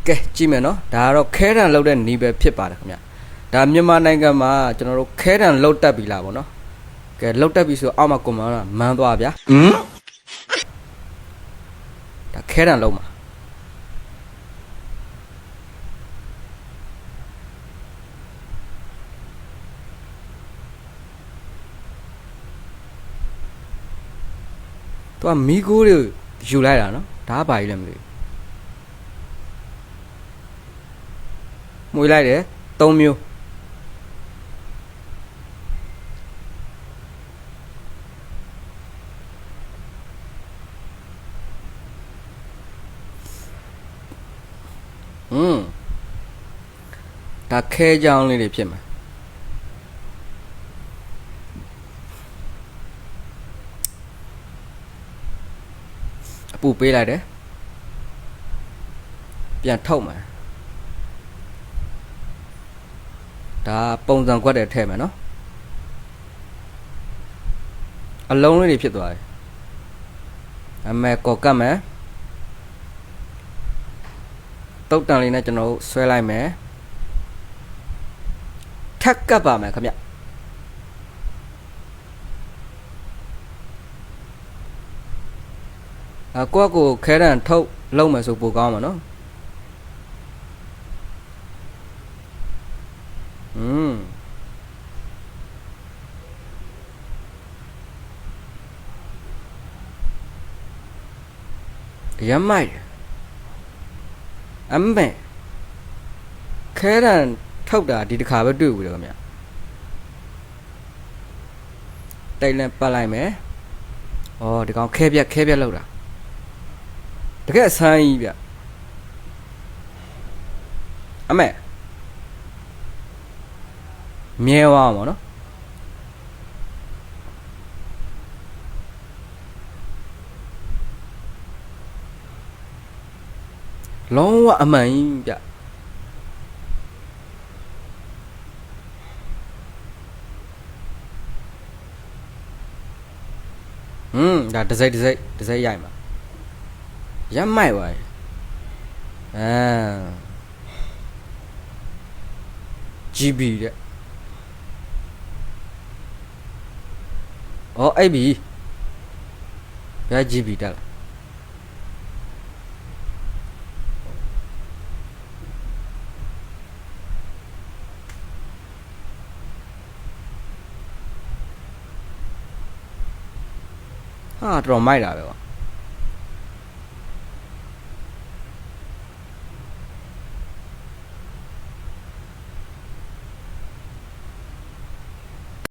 ကဲကြည့်မယ်နော်ဒါကတော့ခဲတံလောက်တဲ့နီးပဲဖြစ်ပါတယ်ခင်ဗျဒါမြန်မာနိုင်ငံမှာကျွန်တော်တို့ခဲတံလောက်တက်ပြီလားဗောနော်ကဲလောက်တက်ပြီဆိုအောက်မှာကွန်မန်ကမန်းသွားဗျာဒါခဲတံလောက်မှာသူကမီကိုတွေယူလိုက်တာနော်ဒါဘာကြီးလဲမသိဘူးမွေးလိုက်တယ်၃မျိုးဒါခဲကြောင်းလေးတွေဖြစ်မှာအပူပေးလိုက်တယ်ပြန်ထုတ်မှာဒါပုံစံခွက်တဲ့ထဲမှာနော်အလုံးလေးတွေဖြစ်သွားတယ်အမေကောကတ်မယ်တုတ်တန်လေးနဲ့ကျွန်တော်ဆွဲလိုက်မယ်ထက်ကပ်ပါမယ်ခင်ဗျကိုယ့်ကိုခဲတံထုတ်လုံးမယ်ဆိုပိုကောင်းမှာနော်ရမိုက်အမေခဲတံထုတ်တာဒီတစ်ခါပဲတွေ့ဘူးလေခင်ဗျတိတ်နဲ့ပတ်လိုက်မယ်ဩဒီကောင်ခဲပြက်လောက်တာတကယ်အဆန်းကြီးဗျအမေမြဲသွားမှာနော်လုံးဝအမှန်ကြီးဗျဒါတစ်စိတ်ရိုက်မှာရမိုက်ပါGB တဲ့ဩအဲ့ပြီဗျာ GB တက်လာတော်မိုက်တာပဲကွာ